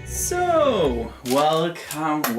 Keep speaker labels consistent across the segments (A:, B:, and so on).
A: So, welcome to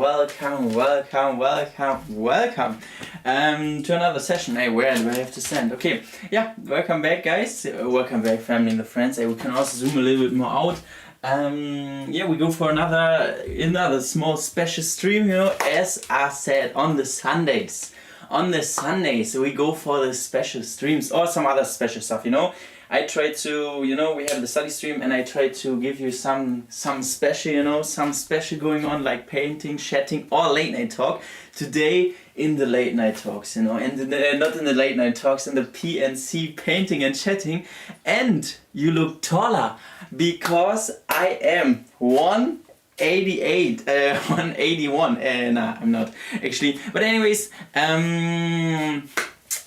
A: another session. Hey, where do I have to stand? Okay, yeah, welcome back, guys. Welcome back, family and the friends. Hey, we can also zoom a little bit more out. Yeah, we go for another small special stream, you know, as I said, on the Sundays. On the Sundays, we go for the special streams or some other special stuff, you know. I try to, you know, we have the study stream and I try to give you some special, you know, some special going on like painting, chatting or late night talk. Today in the late night talks, you know, and not in the late night talks, in the PNC painting and chatting. And you look taller because I am 188, 181, nah, I'm not actually, but anyways,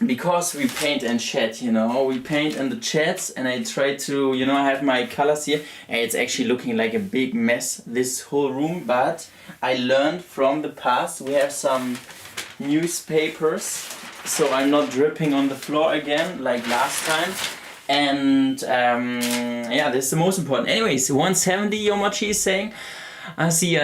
A: because we paint and chat, you know, we paint in the chats and I try to, you know, I have my colors here and it's actually looking like a big mess, this whole room, but I learned from the past. We have some newspapers, so I'm not dripping on the floor again like last time. And yeah, this is the most important. Anyways, 170, Yomochi is saying. I see.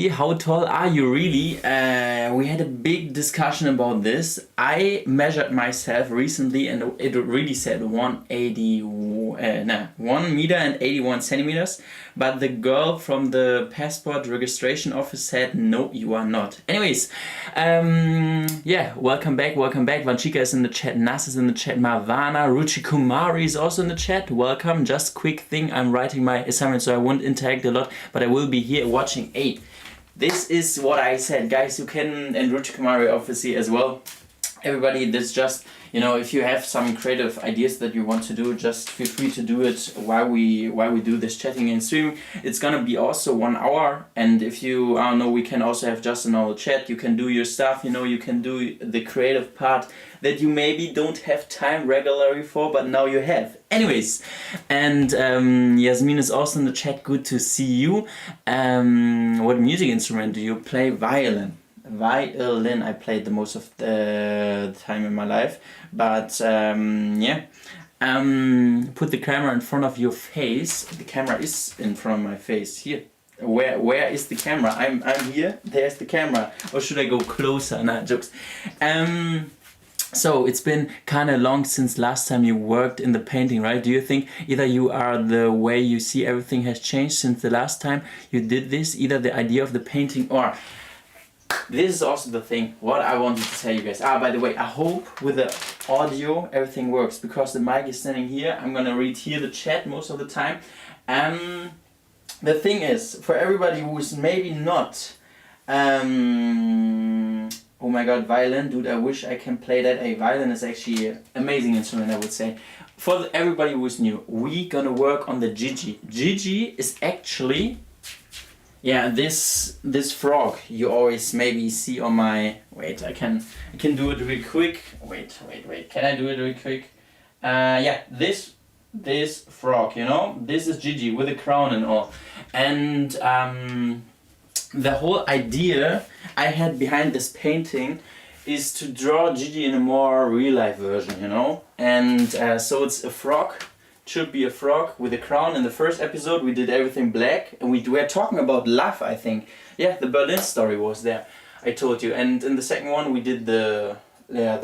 A: How tall are you really? We had a big discussion about this. I measured myself recently and it really said 1 meter and 81 centimeters. But the girl from the passport registration office said, no, you are not. Anyways, yeah, welcome back. Vanchika is in the chat, Nas is in the chat, Marvana, Ruchi Kumari is also in the chat. Welcome. Just quick thing, I'm writing my assignment so I won't interact a lot, but I will be here watching 8. This is what I said, guys. You can, and Ruchi Kumari obviously as well. Everybody, this just, you know, if you have some creative ideas that you want to do, just feel free to do it while we do this chatting and streaming. It's gonna be also 1 hour, and if you, I don't know, we can also have just a normal chat. You can do your stuff, you know, you can do the creative part that you maybe don't have time regularly for, but now you have. Anyways, and Yasmin is also in the chat. Good to see you. What music instrument do you play? Violin. I played the most of the time in my life, but yeah, put the camera in front of your face. The camera is in front of my face here. Where is the camera? I'm here. There's the camera. Or should I go closer? Nah, jokes. So it's been kind of long since last time you worked in the painting, right? Do you think either you are the way you see everything has changed since the last time you did this, either the idea of the painting, or this is also the thing, what I wanted to tell you guys. By the way, I hope with the audio everything works, because the mic is standing here. I'm gonna read here the chat most of the time. The thing is, for everybody who is maybe not, oh my god, violin, dude, I wish I can play that. A violin is actually an amazing instrument, I would say. For everybody who is new, we gonna work on the Gigi. Gigi is actually, yeah, this frog you always maybe see on my, wait, I can do it real quick. Wait, can I do it real quick? Yeah, this frog, you know, this is Gigi with a crown and all. And the whole idea I had behind this painting is to draw Gigi in a more real life version, you know. And so it's a frog. Should be a frog with a crown. In the first episode we did everything black and we were talking about love, I think. Yeah, the Berlin story was there, I told you. And in the second one we did the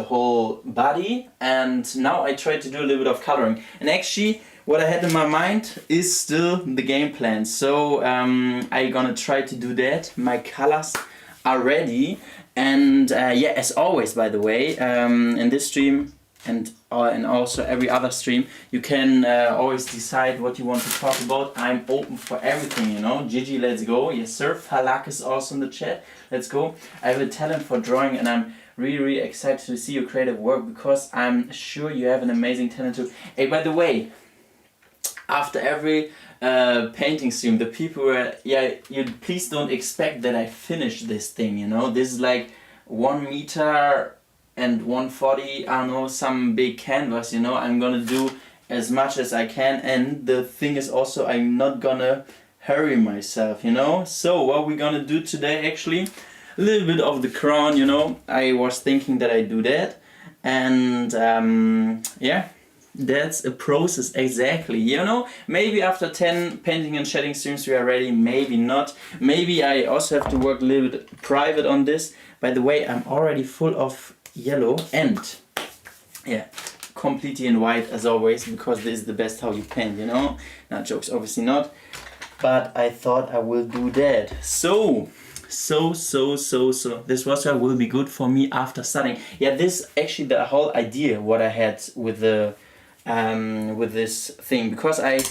A: whole body, and now I tried to do a little bit of coloring. And actually what I had in my mind is still the game plan. So I'm gonna try to do that. My colors are ready, and yeah, as always, by the way, in this stream and also every other stream, you can always decide what you want to talk about. I'm open for everything, you know. Gigi, let's go. Yes sir. Falak is also in the chat. Let's go. I have a talent for drawing and I'm really excited to see your creative work, because I'm sure you have an amazing talent too. Hey, by the way, after every painting stream, the people were, yeah, you please don't expect that I finish this thing, you know. This is like 1 meter and 140, I don't know, some big canvas, you know. I'm gonna do as much as I can, and the thing is also I'm not gonna hurry myself, you know. So what we're gonna do today, actually, a little bit of the crown, you know. I was thinking that I do that, and yeah, That's a process, exactly. You know, maybe after 10 painting and shading streams we are ready, maybe not. Maybe I also have to work a little bit private on this. By the way, I'm already full of yellow and, yeah, completely in white as always, because this is the best how you paint, you know? Not jokes, obviously not. But I thought I will do that. So this water will be good for me after studying. Yeah, this actually the whole idea what I had with the with this thing, because I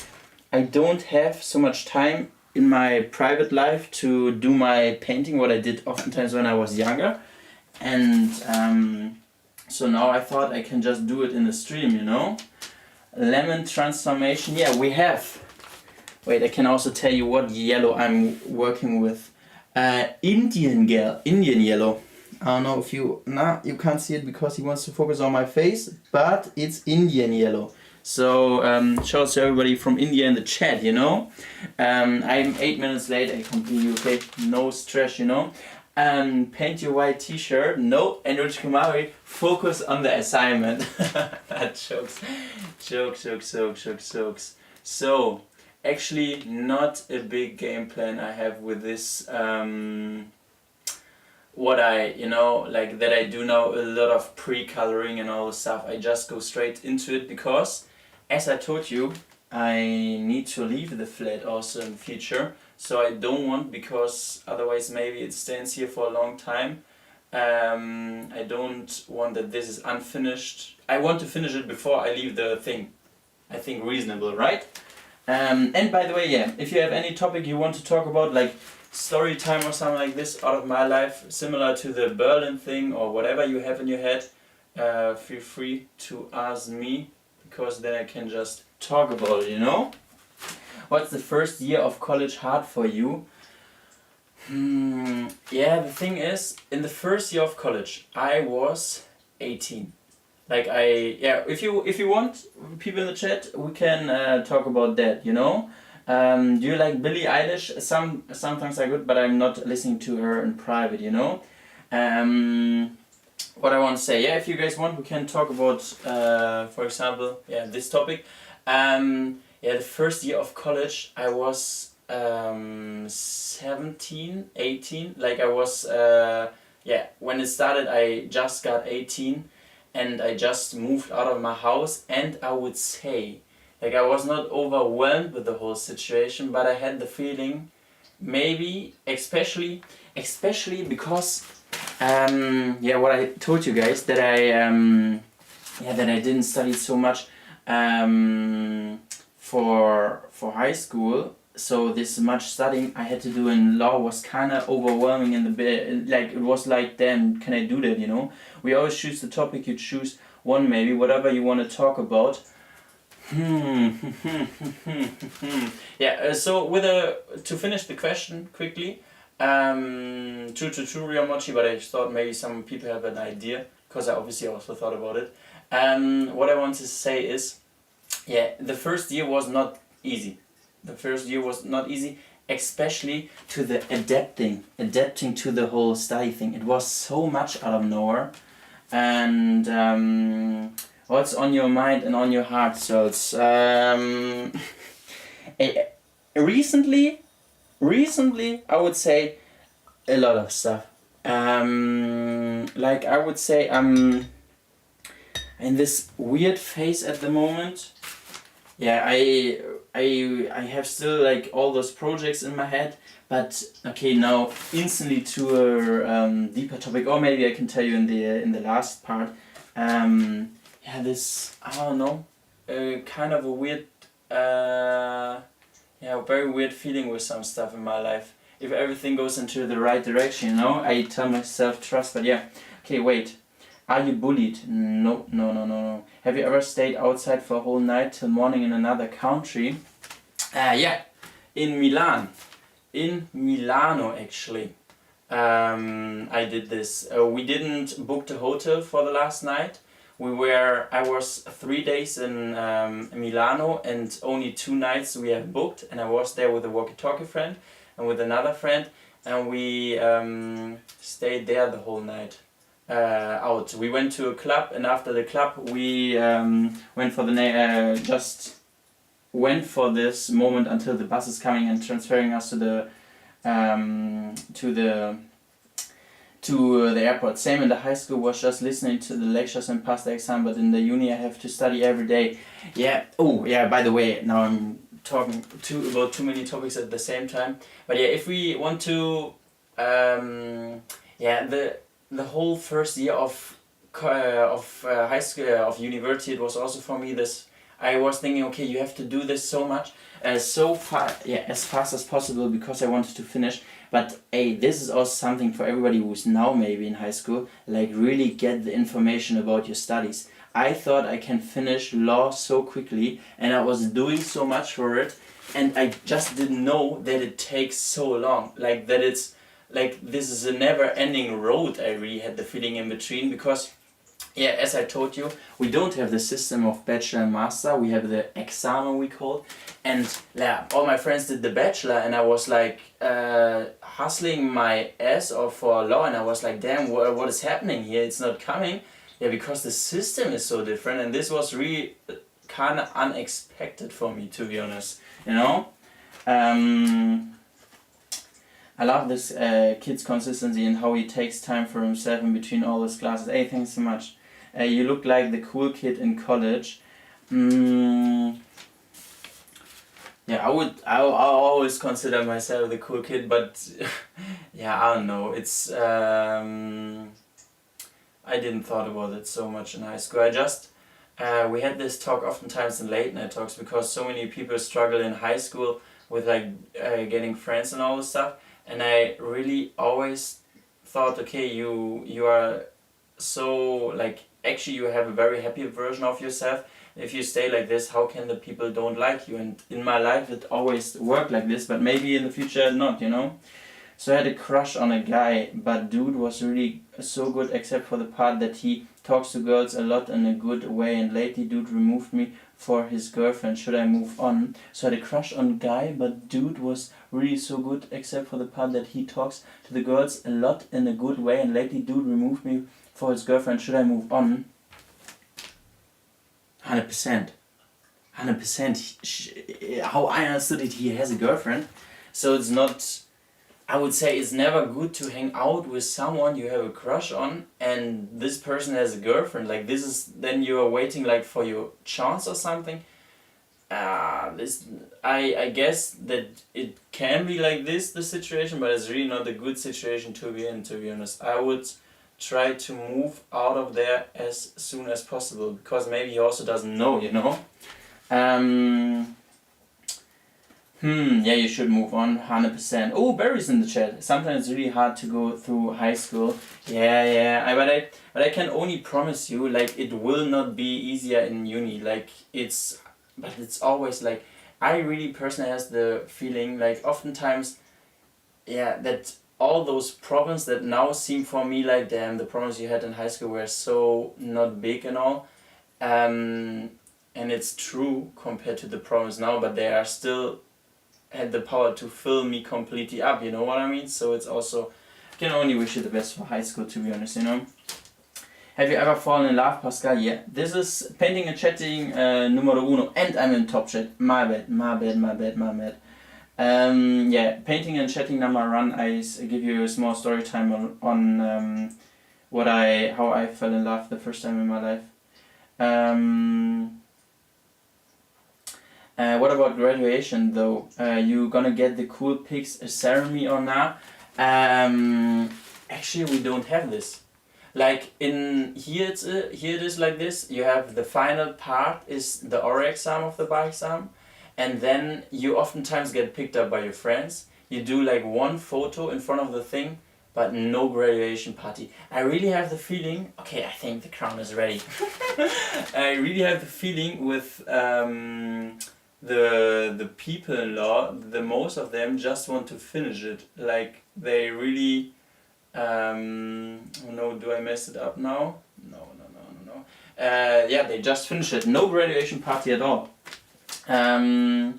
A: don't have so much time in my private life to do my painting what I did oftentimes when I was younger, and so now I thought I can just do it in the stream, you know. Lemon transformation. Yeah, we have. Wait, I can also tell you what yellow I'm working with. Indian yellow. I don't know if you can't see it because he wants to focus on my face, but it's Indian yellow. So shout out to everybody from India in the chat, you know. I'm 8 minutes late. I completely okay. No stress, you know. Paint your white t-shirt. No, Enrich Kumari, focus on the assignment. Jokes. So, actually not a big game plan I have with this. What I, you know, like that I do now a lot of pre-coloring and all the stuff. I just go straight into it because, as I told you, I need to leave the flat also in the future. So I don't want, because otherwise maybe it stands here for a long time. I don't want that this is unfinished. I want to finish it before I leave the thing. I think reasonable, right? And by the way, yeah, if you have any topic you want to talk about, like story time or something like this out of my life, similar to the Berlin thing or whatever you have in your head, feel free to ask me, because then I can just talk about it, you know? What's the first year of college hard for you? Yeah, the thing is, in the first year of college, I was 18. Like if you want, people in the chat, we can talk about that, you know? Do you like Billie Eilish? Some songs are good, but I'm not listening to her in private, you know? What I want to say, yeah, if you guys want, we can talk about, for example, yeah, this topic. Yeah, the first year of college, I was 17, 18. Like I was, yeah, when it started, I just got 18. And I just moved out of my house, and I would say, like, I was not overwhelmed with the whole situation, but I had the feeling, maybe, especially because, yeah, what I told you guys, that that I didn't study so much for high school. So this much studying I had to do in law was kind of overwhelming in the bit. Like it was like, damn, can I do that? You know, we always choose the topic. You choose one, maybe whatever you want to talk about. Yeah. So to finish the question quickly, 2 real mochi, but I thought maybe some people have an idea, because I obviously also thought about it. What I want to say is, yeah, the first year was not easy. The first year was not easy, especially to the adapting to the whole study thing. It was so much out of nowhere, and what's on your mind and on your heart? So it's recently, I would say a lot of stuff. Like I would say I'm in this weird phase at the moment. Yeah, I have still like all those projects in my head, but okay, now instantly to a deeper topic, or maybe I can tell you in the last part. Yeah, this, I don't know, kind of a weird, yeah, very weird feeling with some stuff in my life. If everything goes into the right direction, you know, I tell myself trust, but yeah. Okay, wait. Are you bullied? No. Have you ever stayed outside for a whole night till morning in another country? Yeah, in Milan. In Milano, actually. I did this. We didn't book the hotel for the last night. I was 3 days in Milano, and only 2 nights we have booked, and I was there with a walkie-talkie friend and with another friend, and we stayed there the whole night. out. We went to a club, and after the club we went for the just went for this moment until the bus is coming and transferring us to the airport. Same in the high school, was just listening to the lectures and pass the exam, but in the uni I have to study every day. Yeah. Oh yeah, by the way, now I'm talking about too many topics at the same time. But yeah, if we want to the whole first year of high school, of university, it was also for me this. I was thinking, okay, you have to do this so much, as fast as possible, because I wanted to finish. But hey, this is also something for everybody who's now maybe in high school, like really get the information about your studies. I thought I can finish law so quickly, and I was doing so much for it, and I just didn't know that it takes so long, like that it's like this is a never-ending road. I really had the feeling in between, because yeah, as I told you, we don't have the system of bachelor and master. We have the examen, we call it. And yeah, all my friends did the bachelor, and I was like hustling my ass off for law, and I was like, damn, what is happening here? It's not coming. Yeah, because the system is so different, and this was really kind of unexpected for me, to be honest. You know? I love this kid's consistency and how he takes time for himself in between all his classes. Hey, thanks so much. You look like the cool kid in college. Yeah, I always consider myself the cool kid, but yeah, I don't know. It's I didn't thought about it so much in high school. I just we had this talk oftentimes in late night talks, because so many people struggle in high school with like getting friends and all this stuff. And I really always thought, okay, you are so like, actually you have a very happy version of yourself. If you stay like this, how can the people don't like you? And in my life it always worked like this, but maybe in the future not, you know. So I had a crush on a guy, but dude was really so good, except for the part that he talks to girls a lot in a good way, and lately dude removed me for his girlfriend. Should I move on? So I had a crush on a guy, but dude was really so good, except for the part that he talks to the girls a lot in a good way, and lately dude removed me for his girlfriend. Should I move on? 100%. 100%. How I understood it, he has a girlfriend. So it's not... I would say it's never good to hang out with someone you have a crush on and this person has a girlfriend. Like this is, then you are waiting like for your chance or something. I guess that it can be like this, the situation, but it's really not a good situation to be in, to be honest. I would try to move out of there as soon as possible, because maybe he also doesn't know, you know. Yeah, you should move on, 100%. Oh, Barry's in the chat. Sometimes it's really hard to go through high school. Yeah. But I can only promise you, like, it will not be easier in uni. Like, but it's always like, I really personally has the feeling, like, oftentimes, yeah, that all those problems that now seem for me like, damn, the problems you had in high school were so not big and all. And it's true compared to the problems now, but they are still had the power to fill me completely up, you know what I mean? So it's also, I can only wish you the best for high school, to be honest, you know? Have you ever fallen in love, Pascal? Yeah. This is painting and chatting numero uno, and I'm in top chat. My bad. Yeah, painting and chatting number one. I give you a small story time on how I fell in love the first time in my life. What about graduation though? You gonna get the cool pics, a ceremony or not? Actually, we don't have this. Like in here, here it is like this. You have the final part is the oral exam of the bar exam, and then you oftentimes get picked up by your friends. You do like one photo in front of the thing, but no graduation party. I really have the feeling. Okay, I think the crown is ready. I really have the feeling with the people-in-law, the most of them just want to finish it. Like they really oh no, do I mess it up now? No. Yeah, they just finish it. No graduation party at all. You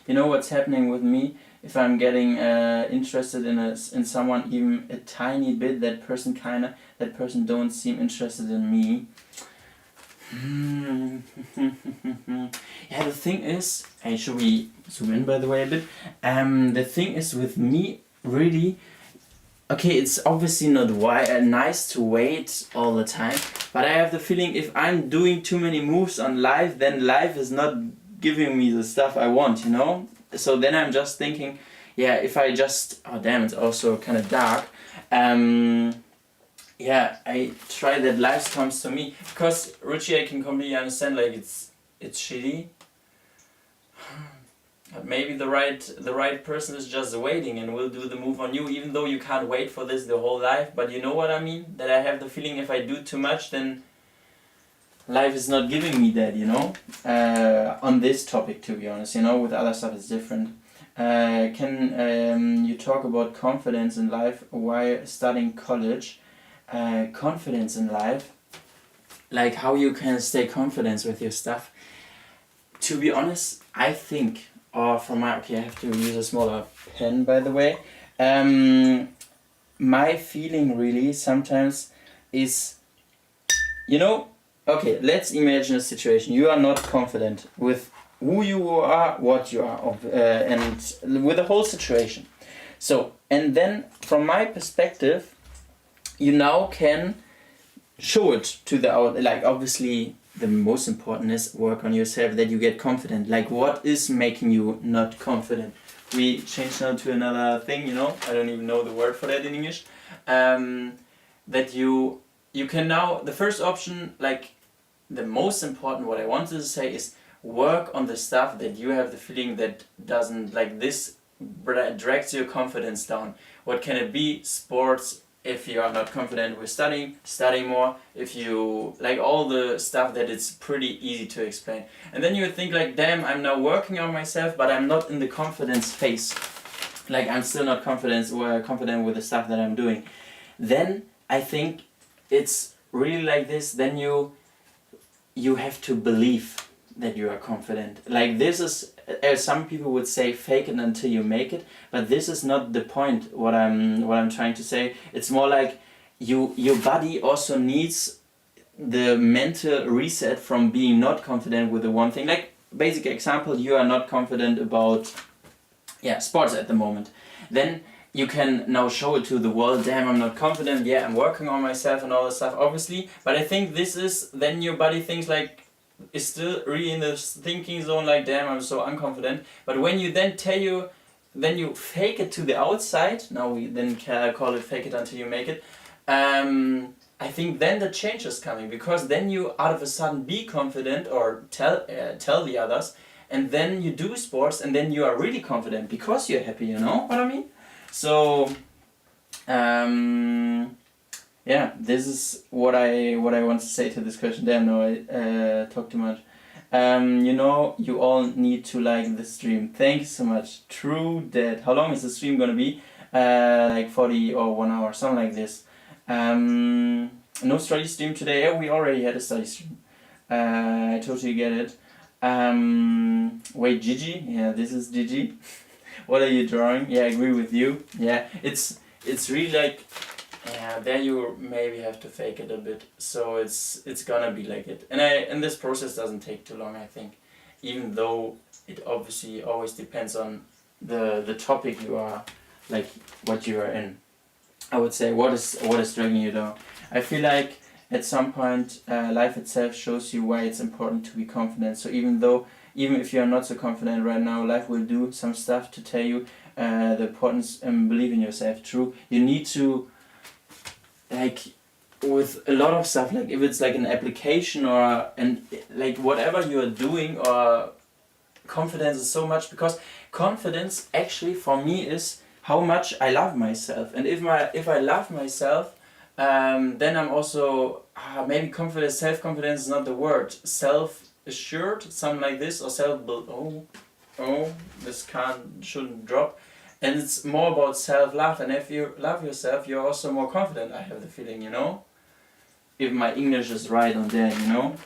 A: know what's happening with me? if I'm getting interested in someone even a tiny bit, that person don't seem interested in me. Yeah, the thing is, hey, should we zoom in by the way a bit? The thing is with me, really, okay, it's obviously not nice to wait all the time, but I have the feeling if I'm doing too many moves on life, then life is not giving me the stuff I want, you know? So then I'm just thinking, yeah, if I just, oh damn, it's also kind of dark. Yeah, I try that life comes to me, because Richie, I can completely understand, like it's shitty. Maybe the right person is just waiting and will do the move on you, even though you can't wait for this the whole life. But you know what I mean? That I have the feeling if I do too much, then life is not giving me that, you know? On this topic, to be honest, you know, with other stuff it's different. Can you talk about confidence in life while studying college? Confidence in life, like how you can stay confident with your stuff. To be honest, I think, or from my, okay, I have to use a smaller pen by the way. My feeling really sometimes is, you know, okay, let's imagine a situation. You are not confident with who you are, what you are, and with the whole situation. So, and then from my perspective, you now can show it to the out. Like obviously, the most important is work on yourself, that you get confident. Like what is making you not confident? We change now to another thing. You know, I don't even know the word for that in English. That you can now, the first option, like the most important, what I wanted to say is work on the stuff that you have the feeling that doesn't, like this drags your confidence down. What can it be? Sports. If you are not confident with studying, study more. If you like all the stuff that it's pretty easy to explain. And then you would think like, damn, I'm now working on myself, but I'm not in the confidence phase. Like I'm still not confident with the stuff that I'm doing. Then I think it's really like this. Then you have to believe that you are confident. Like this is, as some people would say, fake it until you make it. But this is not the point. What I'm trying to say. It's more like your body also needs the mental reset from being not confident with the one thing. Like basic example, you are not confident about sports at the moment. Then you can now show it to the world. Damn, I'm not confident. Yeah, I'm working on myself and all this stuff, obviously. But I think this is then your body thinks like, is still really in the thinking zone, like damn, I'm so unconfident. But when you then then you fake it to the outside. Now we then call it fake it until you make it. I think then the change is coming, because then you out of a sudden be confident or tell the others, and then you do sports, and then you are really confident because you're happy. You know what I mean? So. Yeah, this is what I want to say to this question. Damn, no, I talk too much. You know, you all need to like the stream. Thank you so much. True that. How long is the stream gonna be? Like 40 or 1 hour, something like this. No study stream today. Yeah, we already had a study stream. I totally get it. Wait, Gigi? Yeah, this is Gigi. What are you drawing? Yeah, I agree with you. Yeah, it's really like. Yeah, there you maybe have to fake it a bit, so it's gonna be like it. And this process doesn't take too long, I think, even though it obviously always depends on the topic you are, like what you are in. I would say what is dragging you down. I feel like at some point life itself shows you why it's important to be confident. So even if you are not so confident right now, life will do some stuff to tell you the importance and believe in yourself. True, you need to. Like with a lot of stuff, like if it's like an application and like whatever you are doing, or confidence is so much, because confidence actually for me is how much I love myself. And if I love myself, then I'm also maybe confidence, self-confidence is not the word, self-assured, something like this, or this shouldn't drop. And it's more about self-love, and if you love yourself, you're also more confident, I have the feeling, you know? If my English is right on there, you know?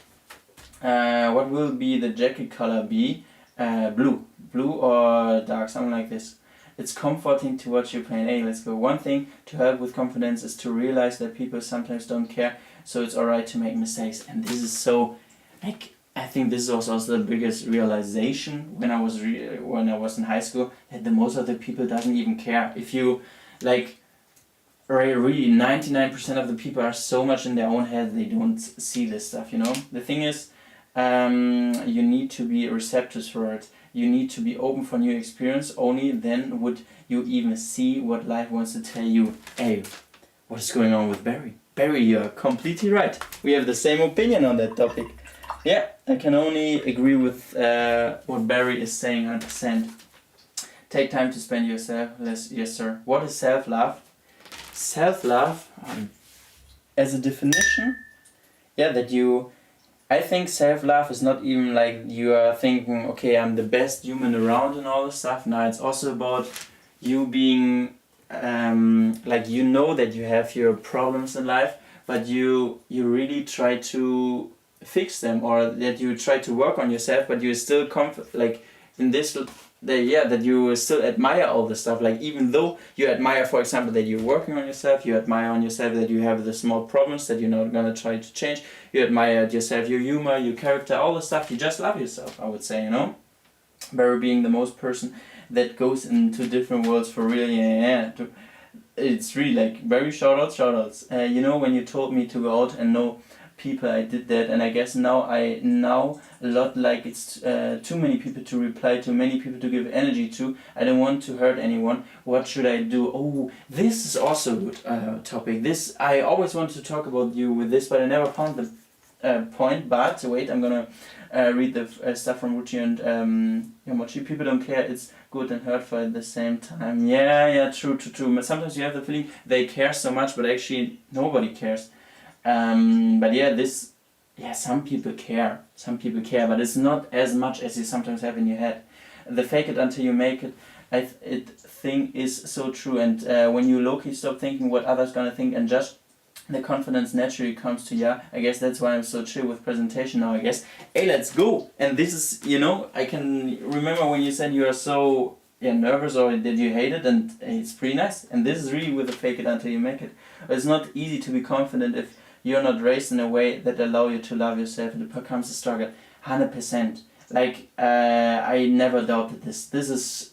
A: What will be the jacket color be? Blue or dark, something like this. It's comforting to watch you play. Hey, let's go. One thing to help with confidence is to realize that people sometimes don't care, so it's alright to make mistakes. And this is so, like, I think this was also the biggest realization when I was in high school, that the most of the people doesn't even care. If you, like, really 99% of the people are so much in their own head, they don't see this stuff, you know. The thing is, you need to be receptive for it. You need to be open for new experience. Only then would you even see what life wants to tell you. Hey, what is going on with Barry? Barry, you're completely right. We have the same opinion on that topic. Yeah, I can only agree with what Barry is saying 100%. Take time to spend yourself. Yes, sir. What is self-love? Self-love, as a definition, I think self-love is not even like you are thinking, okay, I'm the best human around and all this stuff. No, it's also about you being, like, you know that you have your problems in life, but you really try to fix them, or that you try to work on yourself, but you still like in this that you still admire all the stuff. Like, even though you admire, for example, that you're working on yourself, you admire on yourself that you have the small problems that you're not gonna try to change, you admire yourself, your humor, your character, all the stuff, you just love yourself, I would say, you know. Barry being the most person that goes into different worlds for real, it's really like very shoutouts. You know, when you told me to go out and know people, I did that, and I guess now a lot, like, it's too many people to reply to, many people to give energy to. I don't want to hurt anyone. What should I do? Oh, this is also a good topic. This, I always wanted to talk about you with this, but I never found the point. But wait, I'm gonna read the stuff from Ruchi and Yamochi. People don't care. It's good and hurtful at the same time. Yeah, true. But sometimes you have the feeling they care so much, but actually nobody cares. But some people care, but it's not as much as you sometimes have in your head. The fake it until you make it, thing is so true. And when you low-key stop thinking what others gonna think and just the confidence naturally comes to you. I guess that's why I'm so chill with presentation now, I guess. Hey, let's go! And this is, you know, I can remember when you said you are so nervous or that you hate it, and it's pretty nice. And this is really with the fake it until you make it. It's not easy to be confident if you're not raised in a way that allow you to love yourself, and it becomes a struggle. 100%. Like, I never doubted this. This is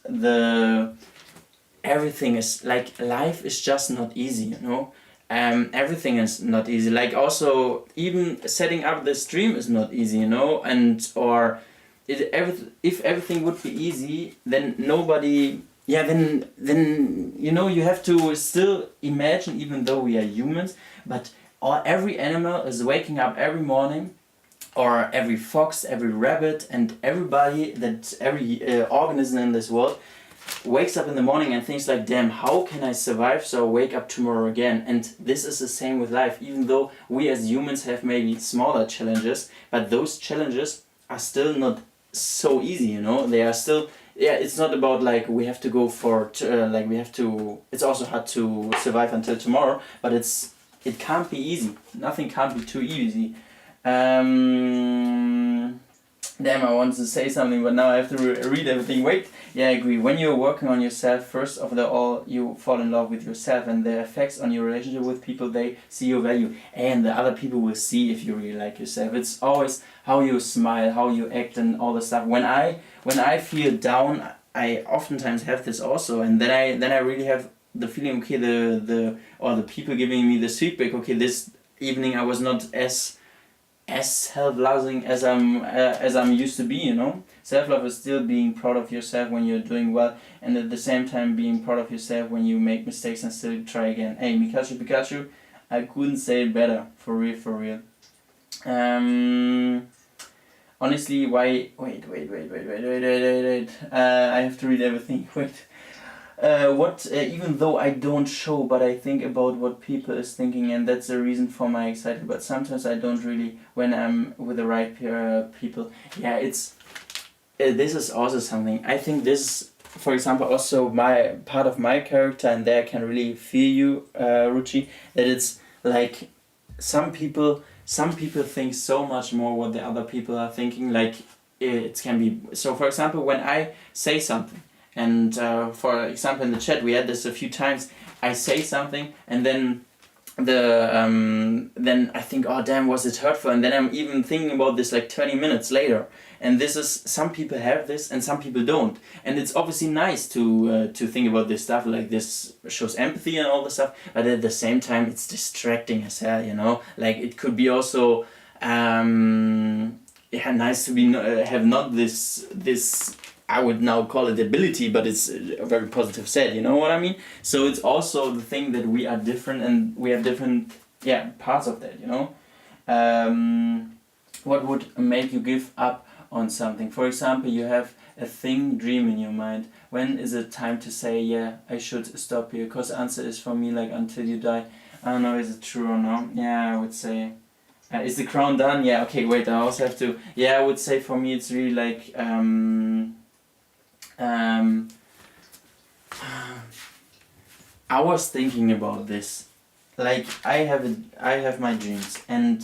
A: everything is, like, life is just not easy, you know? Everything is not easy. Like, also, even setting up the stream is not easy, you know? If everything would be easy, then nobody... Yeah, then you know, you have to still imagine, even though we are humans, but every animal is waking up every morning, or every fox, every rabbit, and every organism in this world wakes up in the morning and thinks like, damn, how can I survive so I wake up tomorrow again? And this is the same with life. Even though we as humans have maybe smaller challenges, but those challenges are still not so easy, you know? They are still... Yeah, it's not about like we have to go for it's also hard to survive until tomorrow, but it can't be easy. Nothing can't be too easy. Damn, I wanted to say something, but now I have to read everything. Wait, yeah, I agree. When you're working on yourself, first of all, you fall in love with yourself, and the effects on your relationship with people, they see your value, and the other people will see if you really like yourself. It's always how you smile, how you act, and all the stuff. When I feel down, I oftentimes have this also, and then I really have the feeling, okay, the people giving me this feedback, okay, this evening I was not as self-loving as I'm used to be, you know. Self-love is still being proud of yourself when you're doing well, and at the same time being proud of yourself when you make mistakes and still try again. Hey, Pikachu, I couldn't say it better, for real. Honestly, why? Wait. I have to read everything. Wait. Even though I don't show, but I think about what people is thinking, and that's the reason for my excitement. But sometimes I don't really when I'm with the right people. Yeah, this is also something. I think this, for example, also my part of my character, and there I can really feel you, Ruchi, that it's like some people think so much more what the other people are thinking. Like, it can be so. For example, when I say something, And for example, in the chat, we had this a few times. I say something, and then then I think, oh damn, was it hurtful? And then I'm even thinking about this like 20 minutes later. And this is, some people have this and some people don't. And it's obviously nice to think about this stuff, like this shows empathy and all this stuff, but at the same time it's distracting as hell, you know? Like it could be also nice to be have not this I would now call it ability, but it's a very positive set, you know what I mean? So it's also the thing that we are different and we have different parts of that, you know? What would make you give up on something? For example, you have a dream in your mind. When is it time to say, yeah, I should stop here? Because the answer is for me like until you die. I don't know, is it true or not? Yeah, I would say... is the crown done? Yeah, okay, wait, I also have to... Yeah, I would say for me it's really like... I was thinking about this. Like, I have my dreams, and...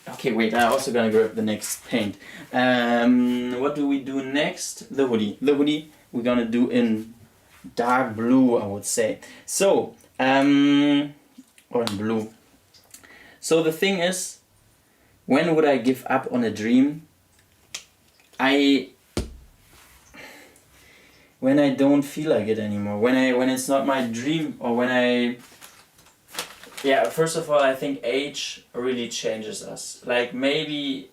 A: Okay, wait, I'm also gonna grab the next paint. What do we do next? The hoodie. The hoodie we're gonna do in dark blue, I would say. So, or in blue. So the thing is, when would I give up on a dream? When I don't feel like it anymore. When it's not my dream, or when I... Yeah, first of all, I think age really changes us. Like maybe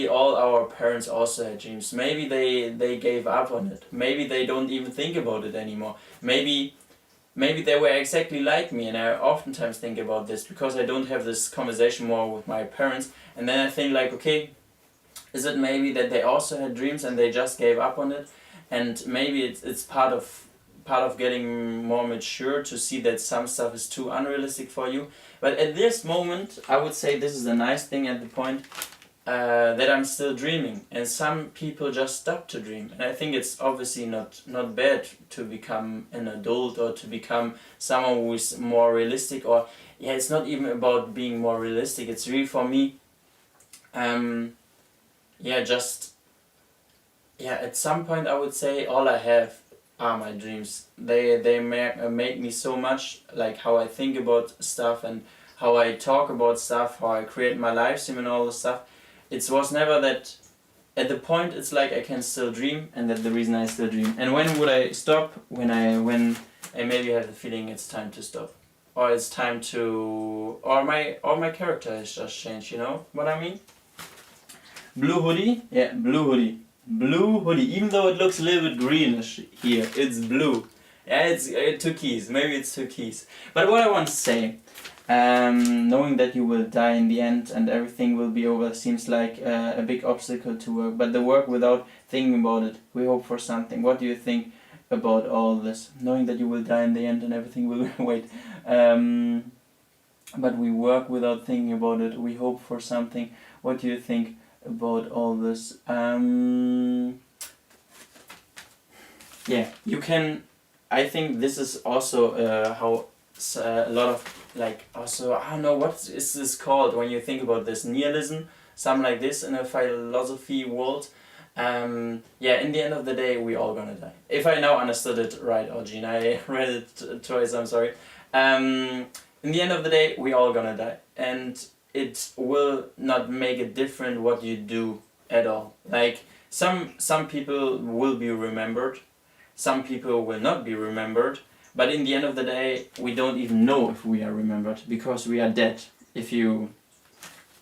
A: all our parents also had dreams. Maybe they gave up on it. Maybe they don't even think about it anymore. Maybe they were exactly like me, and I oftentimes think about this because I don't have this conversation more with my parents. And then I think like, okay, is it maybe that they also had dreams and they just gave up on it? And maybe it's part of getting more mature to see that some stuff is too unrealistic for you. But at this moment, I would say this is a nice thing at the point that I'm still dreaming. And some people just stop to dream. And I think it's obviously not bad to become an adult or to become someone who is more realistic. Or yeah, it's not even about being more realistic. It's really for me, at some point I would say all I have are my dreams. They make me so much, like how I think about stuff and how I talk about stuff, how I create my live stream and all this stuff. It was never that. At the point it's like I can still dream, and that's the reason I still dream. And when would I stop? When I maybe have the feeling it's time to stop, or it's time to, or my character has just changed. You know what I mean? Blue hoodie, yeah, blue hoodie. Blue hoodie, even though it looks a little bit greenish here, it's blue. Yeah, it's two keys, maybe it's two keys. But what I want to say, knowing that you will die in the end and everything will be over seems like a big obstacle to work. But the work without thinking about it, we hope for something. What do you think about all this? Knowing that you will die in the end and everything will wait. But we work without thinking about it, we hope for something. What do you think about all this? Yeah, you can... I think this is also how a lot of, like, also, I don't know, what is this called when you think about this? Nihilism? Something like this in a philosophy world. Yeah, in the end of the day, we all gonna die. If I now understood it right, Eugene, I read it twice, I'm sorry. In the end of the day, we all gonna die. And it will not make it different what you do at all. Like, some people will be remembered, some people will not be remembered, but in the end of the day, we don't even know if we are remembered, because we are dead. If you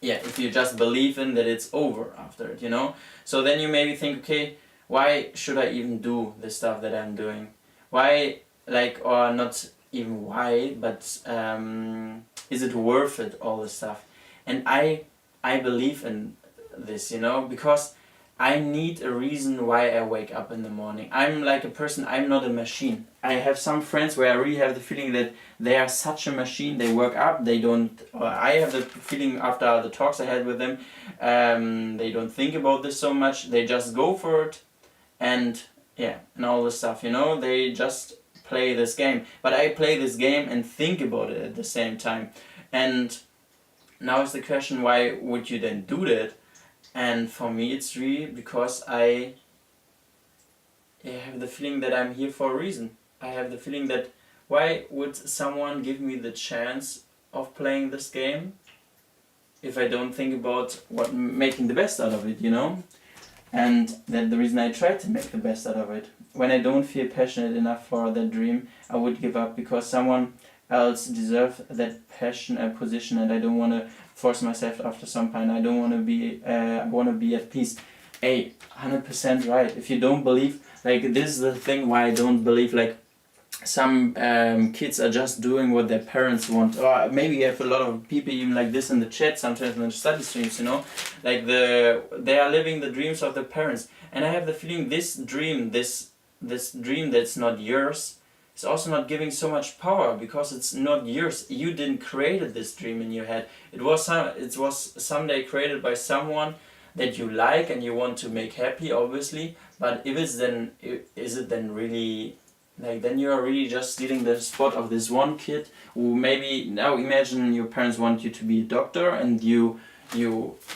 A: just believe in that it's over after it, you know? So then you maybe think, okay, why should I even do the stuff that I'm doing? Why, like, or not even why, but is it worth it, all this stuff? And I believe in this, you know, because I need a reason why I wake up in the morning. I'm like a person, I'm not a machine. I have some friends where I really have the feeling that they are such a machine, they work up, they don't, or I have the feeling after the talks I had with them, they don't think about this so much, they just go for it, and yeah, and all this stuff, you know, they just play this game. But I play this game and think about it at the same time. And now is the question, why would you then do that? And for me it's really because I I have the feeling that I'm here for a reason. I have the feeling that why would someone give me the chance of playing this game if I don't think about what making the best out of it, you know? And that's the reason I try to make the best out of it. When I don't feel passionate enough for that dream, I would give up because someone else deserves that passion and position, and I don't want to force myself after some point. I don't want to be. I want to be at peace. Hey, 100% right. If you don't believe, like this is the thing why I don't believe like some kids are just doing what their parents want, or maybe you have a lot of people even like this in the chat sometimes in the study streams, you know, like they are living the dreams of their parents, and I have the feeling this dream that's not yours is also not giving so much power because it's not yours. You didn't create this dream in your head. It was someday created by someone that you like and you want to make happy, obviously. But if it's then, is it then really? Like then you are really just stealing the spot of this one kid who maybe, now imagine your parents want you to be a doctor and you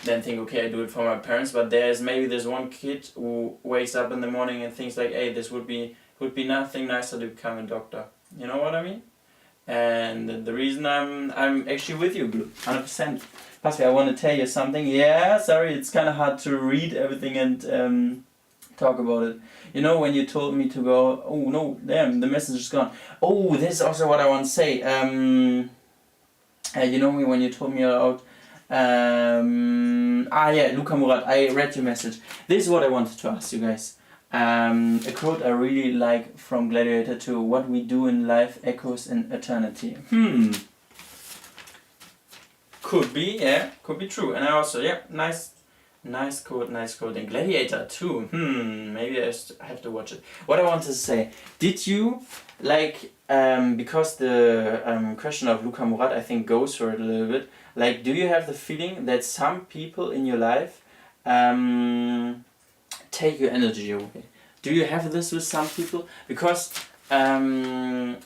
A: then think, okay, I do it for my parents, but there's maybe this one kid who wakes up in the morning and thinks like, hey, this would be nothing nicer to become a doctor. You know what I mean? And the reason I'm actually with you, Blue, 100%. Pascal, I want to tell you something. Yeah, sorry, it's kind of hard to read everything and talk about it. You know, when you told me to go, oh no, damn, the message is gone. Oh, this is also what I want to say. You know me when you told me about, yeah, Luca Murat, I read your message. This is what I wanted to ask you guys. A quote I really like from Gladiator 2, what we do in life echoes in eternity. Could be, yeah, could be true. And I also, yeah, nice quote. And Gladiator 2, maybe I have to watch it. What I wanted to say, did you, like, because the question of Luca Murat I think goes for it a little bit, like, do you have the feeling that some people in your life take your energy away? Do you have this with some people? Because, not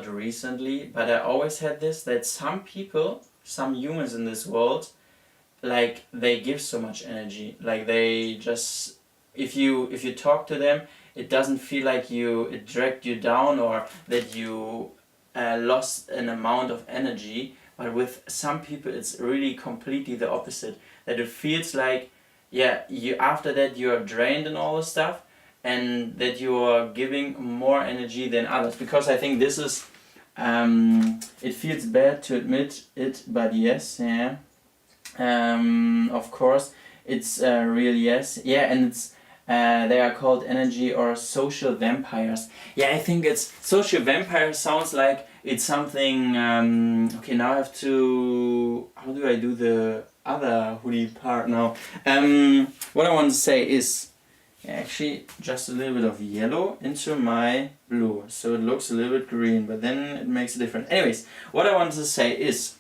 A: recently, but I always had this, that some people, some humans in this world, like they give so much energy, like they just, if you talk to them, it doesn't feel like it dragged you down or that you lost an amount of energy. But with some people it's really completely the opposite, that it feels like, yeah, you after that you are drained and all this stuff, and that you are giving more energy than others. Because I think this is it feels bad to admit it, but yes, yeah, of course, it's real, yes. Yeah, and it's they are called energy or social vampires. Yeah, I think it's social vampire sounds like it's something. Okay, now I have to. How do I do the other hoodie part now? What I want to say is actually just a little bit of yellow into my blue, so it looks a little bit green, but then it makes a difference. Anyways, what I wanted to say is.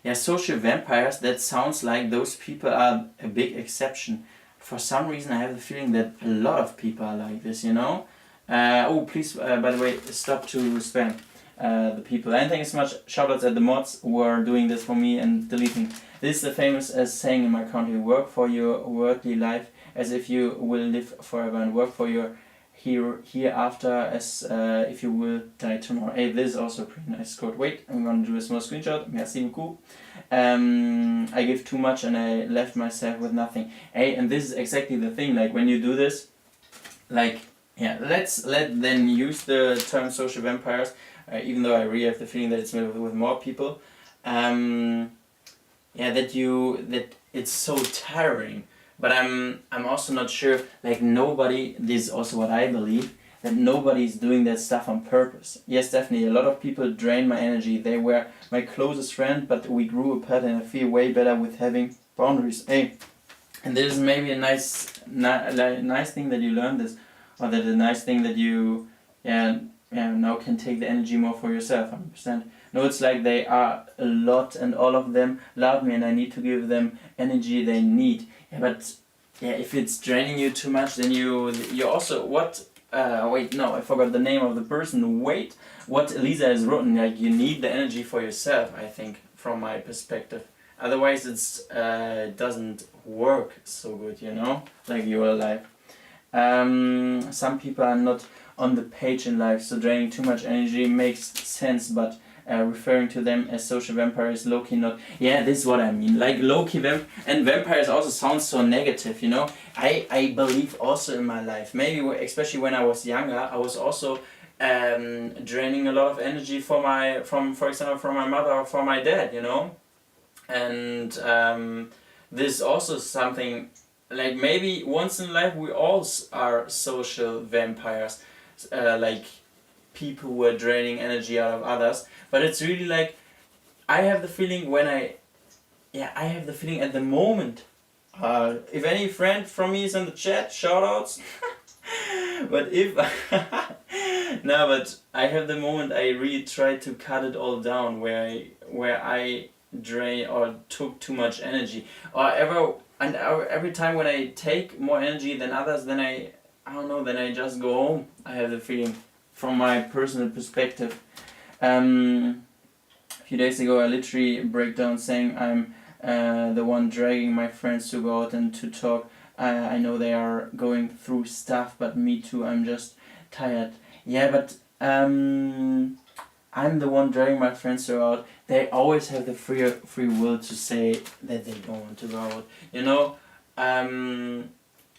A: Yeah, social vampires, that sounds like those people are a big exception. For some reason I have the feeling that a lot of people are like this, you know? Oh, please, by the way, stop to spam the people. And thank you so much, shoutouts at the mods who are doing this for me and deleting. This is the famous saying in my country, work for your worldly life as if you will live forever, and work for your hereafter as if you will die tomorrow. Hey, this is also a pretty nice quote. Wait, I'm gonna do a small screenshot. Merci beaucoup. I give too much and I left myself with nothing. Hey, and this is exactly the thing, like when you do this, like, yeah, let then use the term social vampires, even though I really have the feeling that it's with more people. Yeah, that it's so tiring. But I'm also not sure, like nobody, this is also what I believe, that nobody is doing that stuff on purpose. Yes, definitely, a lot of people drain my energy. They were my closest friend, but we grew apart and I feel way better with having boundaries. Hey, and this is maybe a nice thing that you learn this, or that a nice thing that you, now can take the energy more for yourself, 100%. No, it's like they are a lot and all of them love me and I need to give them energy they need. Yeah, but yeah, if it's draining you too much, then you also, what, wait, no, I forgot the name of the person. Wait, what Elisa has written, like you need the energy for yourself, I think, from my perspective. Otherwise it doesn't work so good, you know, like your life. Some people are not on the page in life, so draining too much energy makes sense, but referring to them as social vampires, low-key not. Yeah, this is what I mean. Like low-key and vampires also sounds so negative, you know. I believe also in my life, maybe especially when I was younger, I was also draining a lot of energy for example, from my mother or from my dad, you know. And this is also something, like maybe once in life we all are social vampires, like people who are draining energy out of others. But it's really like, I have the feeling I have the feeling at the moment, if any friend from me is in the chat, shoutouts. But if no, but I have the moment I really try to cut it all down, where I drain or took too much energy, or every time when I take more energy than others, then I don't know, then I just go home. I have the feeling, from my personal perspective. A few days ago I literally break down saying I'm the one dragging my friends to go out and to talk. I know they are going through stuff, but me too, I'm just tired. Yeah, but I'm the one dragging my friends to go out. They always have the free will to say that they don't want to go out, you know.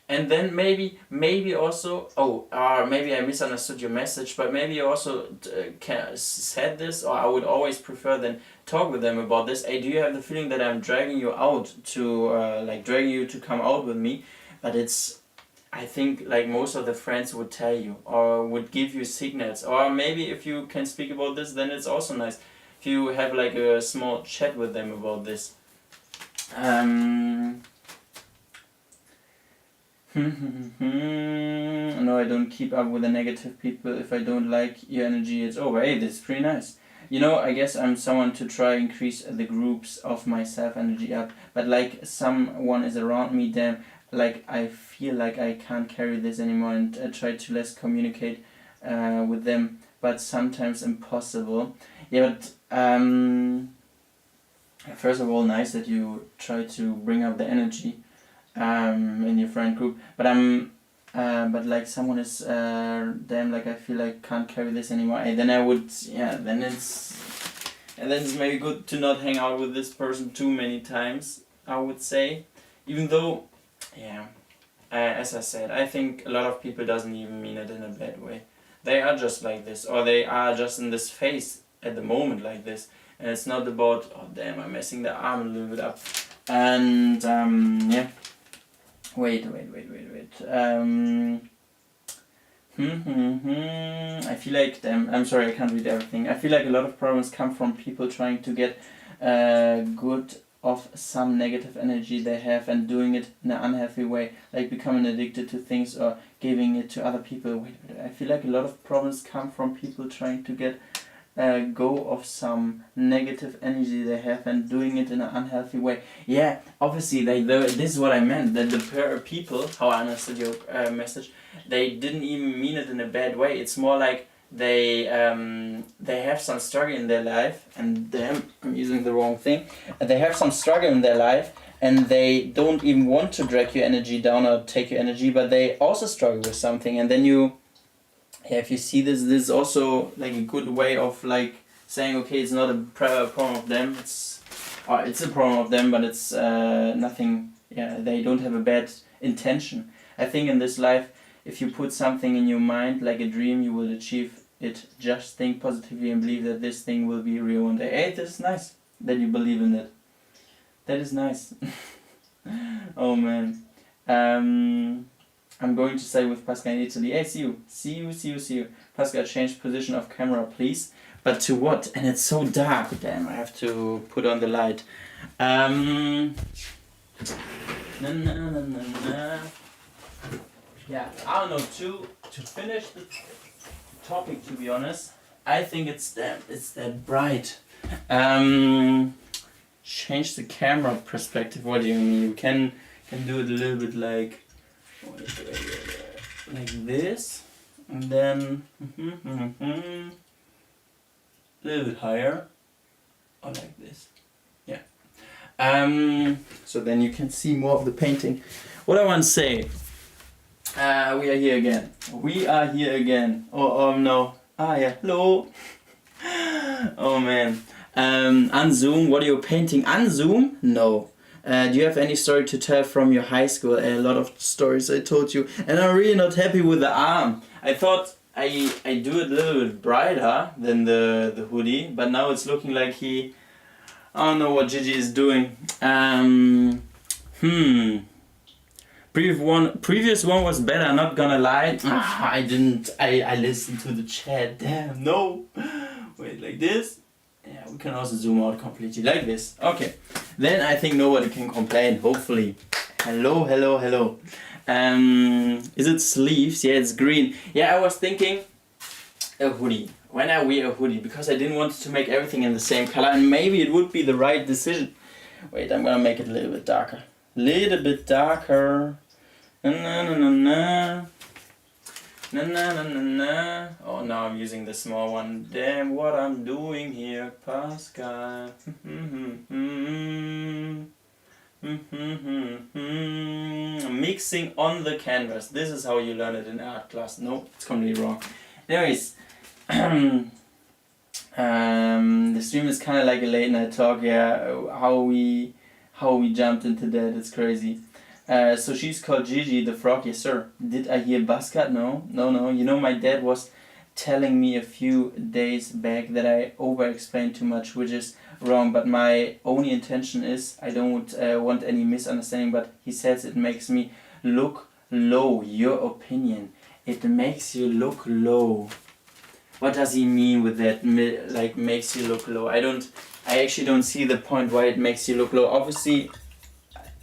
A: And then maybe also, or maybe I misunderstood your message, but maybe you also said this, or I would always prefer then talk with them about this. Hey, do you have the feeling that I'm dragging you out to, like dragging you to come out with me? But it's, I think like most of the friends would tell you, or would give you signals, or maybe if you can speak about this, then it's also nice if you have like a small chat with them about this. No, I don't keep up with the negative people. If I don't like your energy, it's over. Hey, that's pretty nice. You know, I guess I'm someone to try increase the groups of my self energy up. But like someone is around me, then like I feel like I can't carry this anymore, and I try to less communicate with them. But sometimes impossible. Yeah, but first of all, nice that you try to bring up the energy in your friend group, but but like someone is damn, like I feel like can't carry this anymore. Then I would, then it's maybe good to not hang out with this person too many times, I would say. Even though, as I said, I think a lot of people doesn't even mean it in a bad way. They are just like this, or they are just in this phase at the moment like this, and it's not about, oh damn, I'm messing the arm a little bit up. And Wait. I feel like, I'm sorry, I can't read everything. I feel like a lot of problems come from people trying to get good of some negative energy they have and doing it in an unhealthy way, like becoming addicted to things or giving it to other people. Wait, I feel like a lot of problems come from people trying to get go of some negative energy they have and doing it in an unhealthy way. Yeah, obviously, this is what I meant, that the people, how I understood your message, they didn't even mean it in a bad way. It's more like they have some struggle in their life, and damn, I'm using the wrong thing. They have some struggle in their life, and they don't even want to drag your energy down or take your energy, but they also struggle with something, and then if you see this is also like a good way of like saying, okay, it's not a problem of them, it's a problem of them, but it's nothing. They don't have a bad intention. I think in this life, if you put something in your mind like a dream, you will achieve it. Just think positively and believe that this thing will be real one day. Hey, this is nice that you believe in it. That is nice. Oh man. I'm going to stay with Pascal in Italy. Hey, see you. Pascal, change position of camera, please. But to what? And it's so dark. Damn, I have to put on the light. Yeah, I don't know. To finish the topic, to be honest, I think it's that bright. Change the camera perspective. What do you mean? You can do it a little bit like this, and then a little bit higher, or like this. Yeah. So then you can see more of the painting. What I want to say, We are here again. We are here again. Oh no. Ah yeah. Hello. Oh man. Unzoom. What are you painting? Unzoom? No. Do you have any story to tell from your high school? A lot of stories I told you, and I'm really not happy with the arm. I thought I do it a little bit brighter than the hoodie, but now it's looking like he. I don't know what Gigi is doing. Previous one was better. Not gonna lie. I didn't. I listened to the chat. Damn. No. Wait, like this. Yeah, we can also zoom out completely like this. Okay, then I think nobody can complain, hopefully. Hello, hello, hello. Is it sleeves? Yeah, it's green. Yeah, I was thinking a hoodie. When I wear a hoodie, because I didn't want to make everything in the same color, and maybe it would be the right decision. Wait, I'm gonna make it a little bit darker. Little bit darker. Na na na na na. Na na na na na. Oh, now I'm using the small one. Damn, what I'm doing here, Pascal. Mixing on the canvas. This is how you learn it in art class. No, it's completely wrong. Anyways, the stream is kind of like a late night talk. Yeah, how we jumped into that. It's crazy. So she's called Gigi the frog. Yes, sir. Did I hear buzzcut? No. You know, my dad was telling me a few days back that I over-explained too much, which is wrong. But my only intention is I don't want any misunderstanding. But he says it makes me look low. Your opinion? It makes you look low. What does he mean with that? Like makes you look low? I actually don't see the point why it makes you look low. Obviously,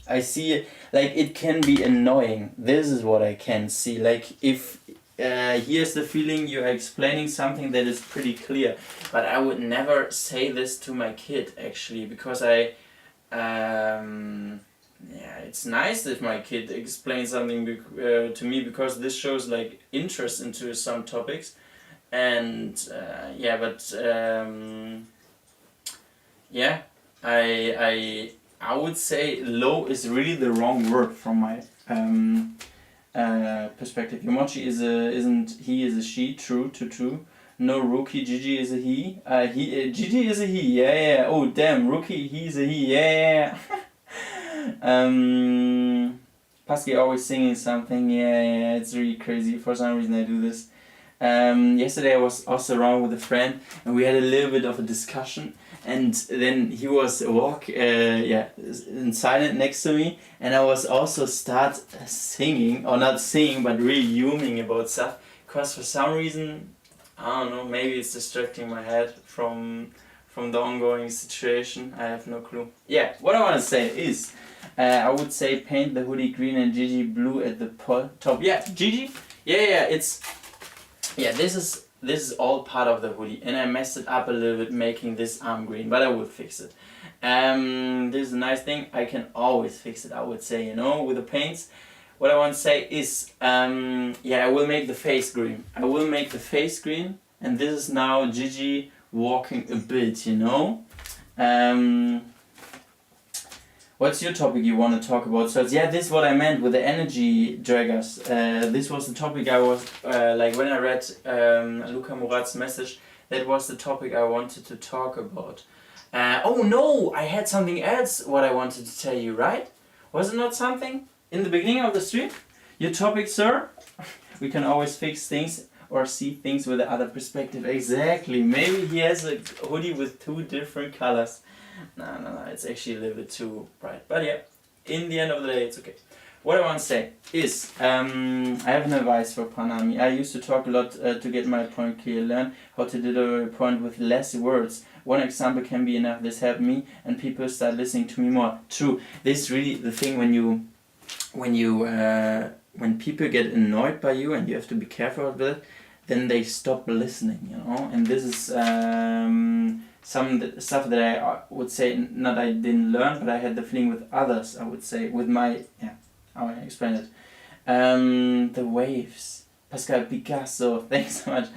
A: I see it, like it can be annoying. This is what I can see. Like if here's the feeling you're explaining something that is pretty clear, but I would never say this to my kid actually, because yeah, it's nice if my kid explains something to me, because this shows like interest into some topics, and yeah, but yeah, I would say low is really the wrong word from my perspective. Yomochi isn't he is a she. True. No, Rookie Gigi is a he. Gigi is a he. Yeah. Oh damn, Rookie he's a he. Yeah. Pascal always singing something. Yeah. It's really crazy. For some reason I do this. Yesterday I was also around with a friend and we had a little bit of a discussion, and then he was in silent next to me, and I was also start singing, or not singing but really humming about stuff, because for some reason, I don't know, maybe it's distracting my head from the ongoing situation. I have no clue. Yeah, what I want to say is I would say paint the hoodie green and Gigi blue at the top. Yeah, Gigi? Yeah, it's... Yeah, this is all part of the hoodie, and I messed it up a little bit making this arm green, but I will fix it. This is a nice thing, I can always fix it, I would say, you know, with the paints. What I want to say is, yeah, I will make the face green. And this is now Gigi walking a bit, you know. What's your topic you want to talk about? So yeah, this is what I meant with the energy draggers. This was the topic I was, like when I read Luca Murat's message, that was the topic I wanted to talk about. Oh no, I had something else what I wanted to tell you, right? Was it not something in the beginning of the stream? Your topic, sir? We can always fix things or see things with the other perspective. Exactly, maybe he has a hoodie with 2 different colors. No, it's actually a little bit too bright. But yeah, in the end of the day, it's okay. What I want to say is, I have an advice for Panami. I used to talk a lot to get my point clear. Learn how to deliver a point with less words. One example can be enough. This helped me, and people start listening to me more. True. This is really the thing when people get annoyed by you and you have to be careful with it, then they stop listening, you know. And this is some stuff that I would say, not I didn't learn, but I had the feeling with others, I would say, with my, yeah, how I explain it. The waves. Pascal, Picasso, thanks so much.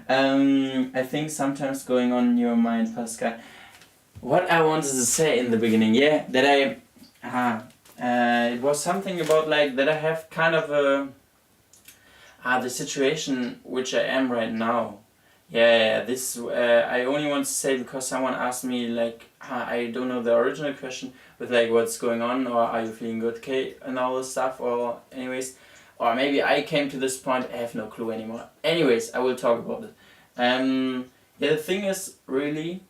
A: I think sometimes going on in your mind, Pascal. What I wanted to say in the beginning, yeah, that it was something about like that I have kind of a The situation which I am right now. Yeah, this I only want to say because someone asked me like, I don't know the original question, with like what's going on, or are you feeling good, okay, and all this stuff, or anyways, or maybe I came to this point, I have no clue anymore. Anyways, I will talk about it. Yeah, the thing is really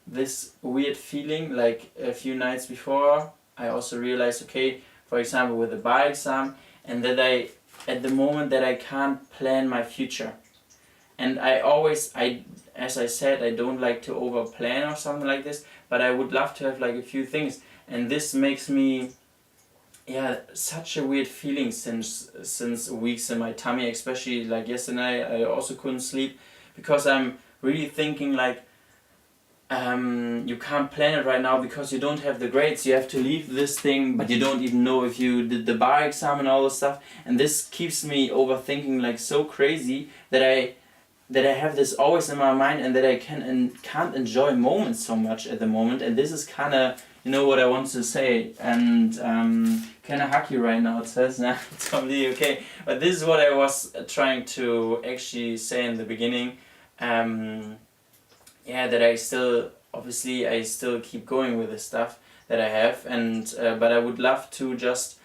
A: this weird feeling, like a few nights before, I also realized, okay, for example with the bar exam, and that at the moment that I can't plan my future. And as I said, I don't like to over plan or something like this, but I would love to have like a few things. And this makes me, yeah, such a weird feeling since weeks in my tummy, especially like yesterday I also couldn't sleep, because I'm really thinking like, you can't plan it right now because you don't have the grades. You have to leave this thing, but you don't even know if you did the bar exam and all this stuff. And this keeps me overthinking like so crazy that I have this always in my mind, and that I can't enjoy moments so much at the moment. And this is kind of, you know what I want to say. And can I hug you right now? It says, nah, it's completely okay. But this is what I was trying to actually say in the beginning. Yeah, that I still keep going with the stuff that I have, and but I would love to just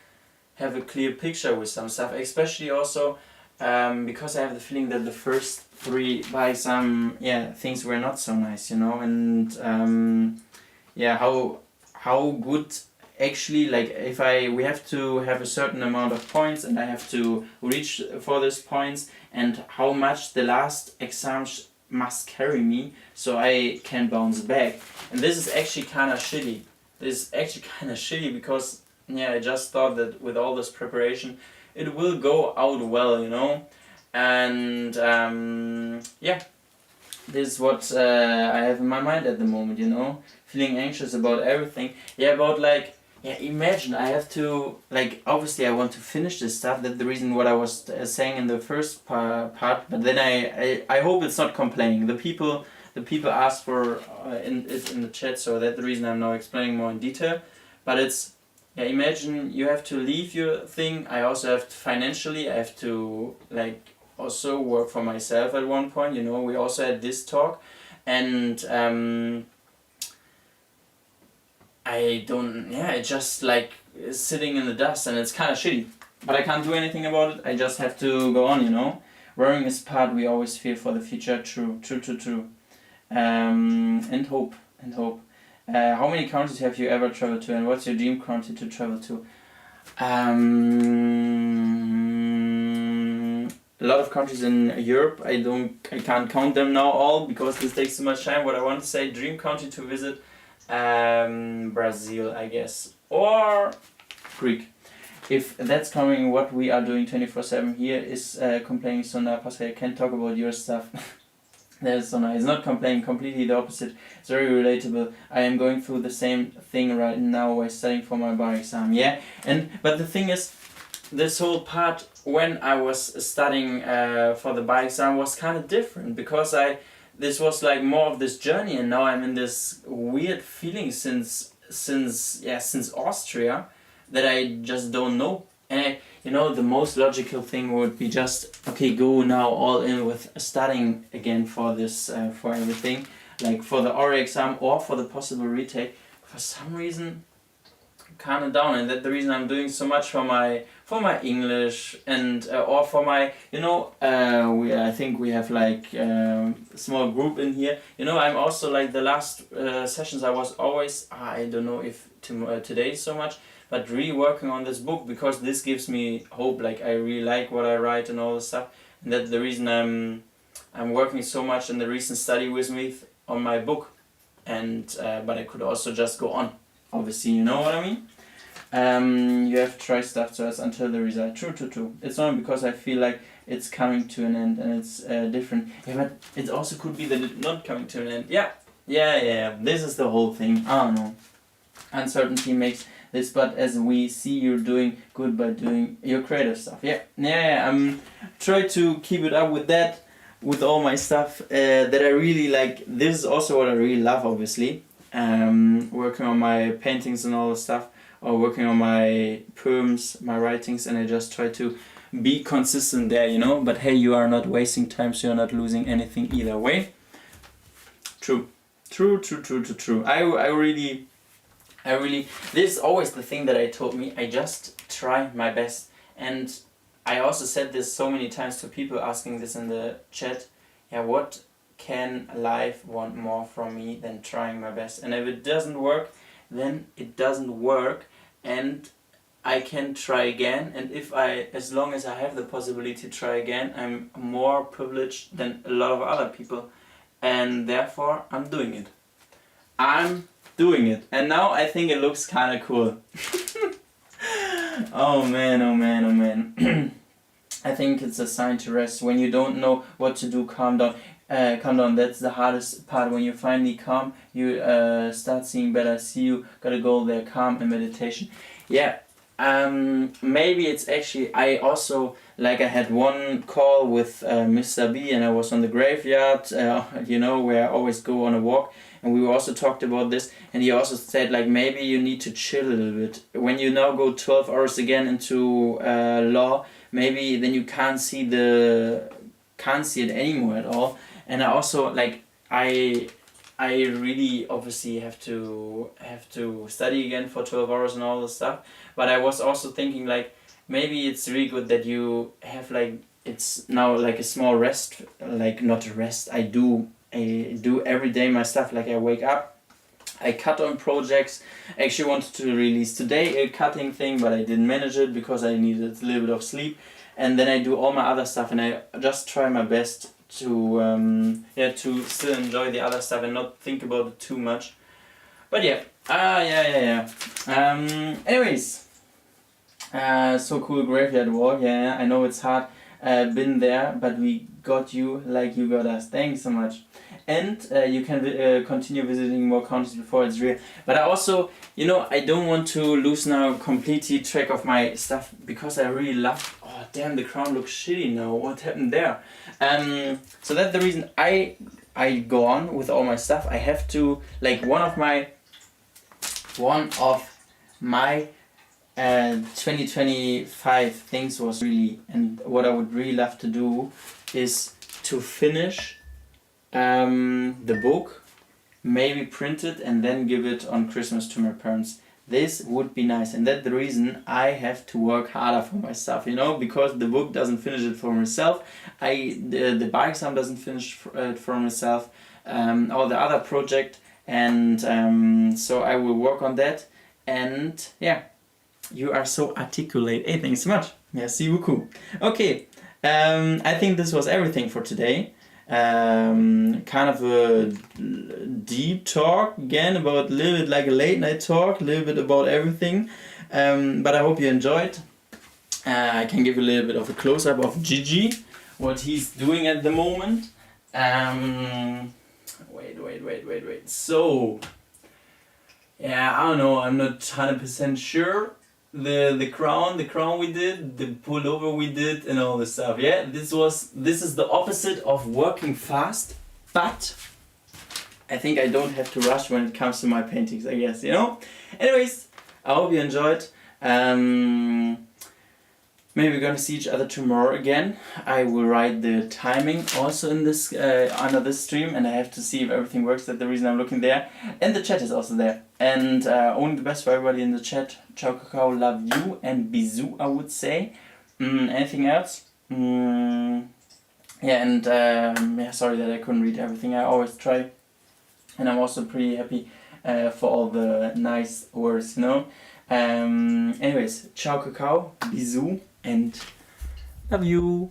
A: have a clear picture with some stuff, especially also because I have the feeling that the first three by some things were not so nice, you know, and yeah, how good actually, like if we have to have a certain amount of points and I have to reach for these points, and how much the last exams must carry me so I can bounce back. And this is actually kind of shitty. Because I just thought that with all this preparation it will go out well, you know. And yeah, this is what I have in my mind at the moment, you know. Feeling anxious about everything. Imagine I have to, like, obviously I want to finish this stuff. That's the reason what I was saying in the first part. But then I hope it's not complaining. The people ask for it in the chat, so that's the reason I'm now explaining more in detail. But it's, imagine you have to leave your thing. I also have to, financially, I have to like also work for myself at one point. You know, we also had this talk, and it's just like sitting in the dust, and it's kind of shitty. But I can't do anything about it. I just have to go on, you know. Worrying is part we always fear for the future. True. And hope. How many countries have you ever traveled to, and what's your dream country to travel to? A lot of countries in Europe. I can't count them now all because this takes too much time. What I want to say, dream country to visit. Brazil, I guess, or Greek. If that's coming, what we are doing 24/7 here is complaining. So now, Pascal, can't talk about your stuff. That's so nice. It's not complaining, completely the opposite. It's very relatable. I am going through the same thing right now while studying for my bar exam. Yeah, but the thing is, this whole part when I was studying for the bar exam was kind of different, because this was like more of this journey, and now I'm in this weird feeling since Austria, that I just don't know. And the most logical thing would be just, okay, go now all in with studying again for this, for everything, like for the oral exam or for the possible retake. For some reason, calm it down, and that's the reason I'm doing so much for my English, and or for my, I think we have like a small group in here. I'm also like the last sessions I was always, I don't know if today so much, but really working on this book, because this gives me hope. Like, I really like what I write and all this stuff, and that's the reason I'm working so much in the recent study with me on my book. And but I could also just go on, obviously, you know what I mean. You have to try stuff to us until the result. True. It's not because I feel like it's coming to an end and it's different. Yeah, but it also could be that it's not coming to an end. Yeah. This is the whole thing. I don't know. Uncertainty makes this, but as we see, you're doing good by doing your creative stuff. Yeah. Try to keep it up with that, with all my stuff that I really like. This is also what I really love, obviously. Working on my paintings and all the stuff, or working on my poems, my writings, and I just try to be consistent there, you know. But hey, you are not wasting time, so you're not losing anything either way. True. I really, this is always the thing that I told me. I just try my best. And I also said this so many times to people asking this in the chat. Yeah, what can life want more from me than trying my best? And if it doesn't work, then it doesn't work, and I can try again. And as long as I have the possibility to try again, I'm more privileged than a lot of other people, and therefore I'm doing it. And now I think it looks kind of cool. Oh man. I think it's a sign to rest. When you don't know what to do, calm down. That's the hardest part. When you finally calm, you start seeing better. See, you gotta go there, calm and meditation. Yeah. Maybe it's actually, I also, like, I had one call with Mr. B, and I was on the graveyard, you know, where I always go on a walk, and we also talked about this, and he also said, like, maybe you need to chill a little bit. When you now go 12 hours again into law, maybe then you can't see it anymore at all. And I also, like, I really obviously have to study again for 12 hours and all this stuff. But I was also thinking, like, maybe it's really good that you have, like, it's now like a small rest, like, not a rest. I do every day my stuff. Like, I wake up, I cut on projects. I actually wanted to release today a cutting thing, but I didn't manage it because I needed a little bit of sleep. And then I do all my other stuff, and I just try my best to still enjoy the other stuff and not think about it too much. But yeah, anyways, so cool graveyard walk. Yeah, I know it's hard. Been there, but we got you like you got us. Thanks so much. And you can continue visiting more countries before it's real. But I also, you know, I don't want to lose now completely track of my stuff, because I really love. Oh damn, the crown looks shitty now. What happened there? So that's the reason I go on with all my stuff. I have to, like, one of my 2025 things was really, and what I would really love to do is to finish the book, maybe print it and then give it on Christmas to my parents. This would be nice, and that's the reason I have to work harder for myself, you know, because the book doesn't finish it for myself. The bar exam doesn't finish it for myself, or the other project, and so I will work on that. And yeah, you are so articulate. Hey, thanks so much. Merci beaucoup. Okay, I think this was everything for today. Kind of a deep talk again, about a little bit like a late night talk, a little bit about everything, but I hope you enjoyed. I can give you a little bit of a close-up of Gigi, what he's doing at the moment. Wait. So yeah, I don't know, I'm not 100% sure. The crown we did, the pullover we did, and all this stuff. Yeah, this is the opposite of working fast, but I think I don't have to rush when it comes to my paintings, I guess, you know. Anyways, I hope you enjoyed. Maybe we're gonna see each other tomorrow again. I will write the timing also in this under this stream, and I have to see if everything works. That's the reason I'm looking there. And the chat is also there. And only the best for everybody in the chat. Ciao, Kakao, love you, and bisous, I would say. Anything else? Yeah, and yeah, sorry that I couldn't read everything. I always try, and I'm also pretty happy for all the nice words, you know. Anyways, ciao, Kakao, bisous, and love you.